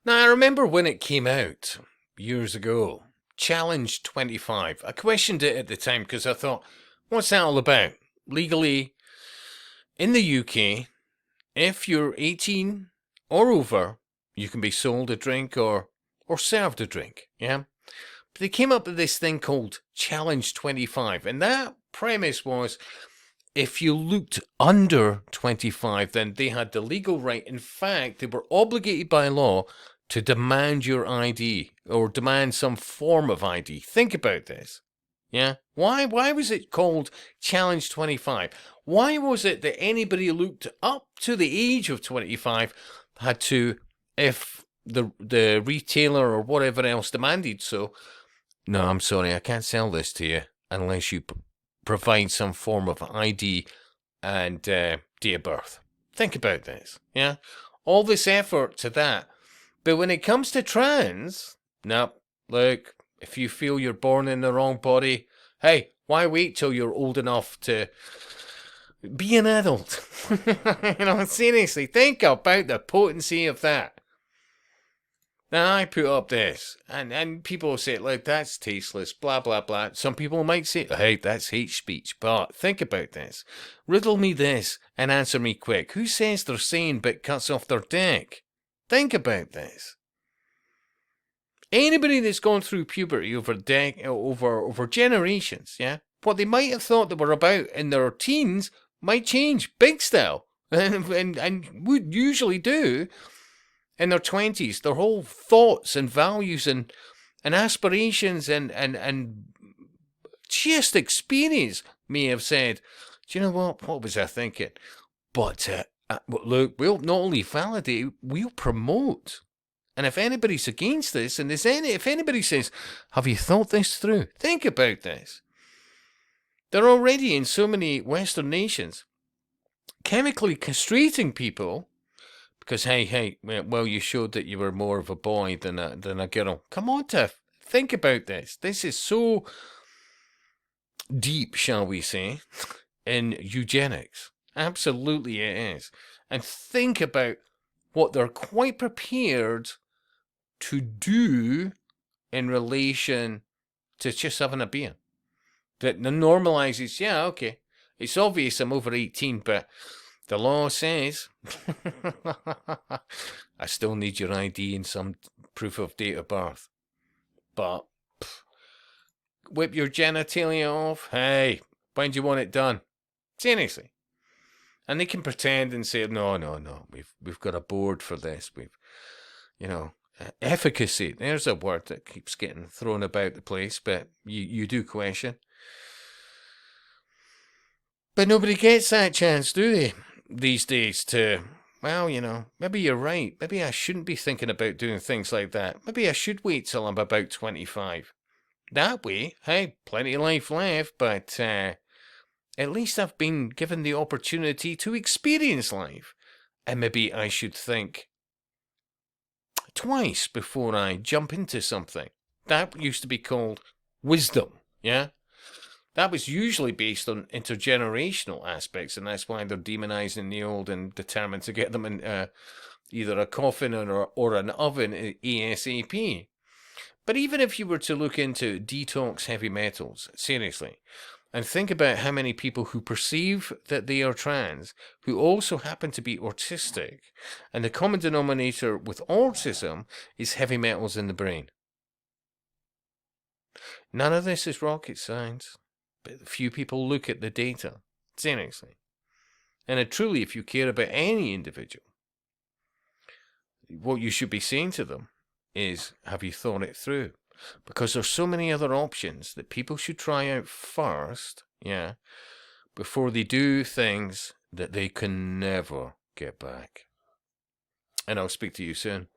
Now, I remember when it came out years ago, Challenge 25. I questioned it at the time because I thought, what's that all about? Legally, in the UK, if you're 18 or over, you can be sold a drink or served a drink, yeah? But they came up with this thing called Challenge 25, and that premise was if you looked under 25, then they had the legal right. In fact, they were obligated by law to demand your ID or demand some form of ID. Think about this. Yeah? Why was it called Challenge 25? Why was it that anybody who looked up to the age of 25 had to, if the retailer or whatever else demanded so, no, I'm sorry, I can't sell this to you unless you provide some form of ID and date of birth. Think about this, yeah? All this effort to that. But when it comes to trans, no, look, if you feel you're born in the wrong body, hey, why wait till you're old enough to be an adult? Seriously, think about the potency of that. Now, I put up this, and people say, like, that's tasteless, blah, blah, blah. Some people might say, hey, that's hate speech, but think about this. Riddle me this and answer me quick. Who says they're sane but cuts off their dick? Think about this. Anybody that's gone through puberty over generations, yeah, what they might have thought they were about in their teens might change big style, and would usually do in their 20s. Their whole thoughts and values and aspirations and just experience may have said, do you know what was I thinking? But look, we'll not only validate, we'll promote. And if anybody's against this, and if anybody says, have you thought this through? Think about this. They're already in so many Western nations chemically castrating people because, hey, well, you showed that you were more of a boy than a girl. Come on, Tiff. Think about this. This is so deep, shall we say, in eugenics. Absolutely it is. And think about what they're quite prepared to do in relation to just having a beer. That normalizes, yeah, okay, it's obvious I'm over 18, but the law says I still need your ID and some proof of date of birth. But whip your genitalia off, hey, when do you want it done? Seriously. And they can pretend and say, no, we've got a board for this. Efficacy, there's a word that keeps getting thrown about the place, but you do question. But nobody gets that chance, do they, these days to, well, maybe you're right. Maybe I shouldn't be thinking about doing things like that. Maybe I should wait till I'm about 25. That way, hey, plenty of life left, but at least I've been given the opportunity to experience life. And maybe I should think twice before I jump into something. That used to be called wisdom, yeah? That was usually based on intergenerational aspects, and that's why they're demonizing the old and determined to get them in either a coffin or an oven ASAP. But even if you were to look into detox heavy metals, seriously, and think about how many people who perceive that they are trans, who also happen to be autistic, and the common denominator with autism is heavy metals in the brain. None of this is rocket science, but few people look at the data, seriously. And truly, if you care about any individual, what you should be saying to them is, have you thought it through? Because there's so many other options that people should try out first, yeah, before they do things that they can never get back. And I'll speak to you soon.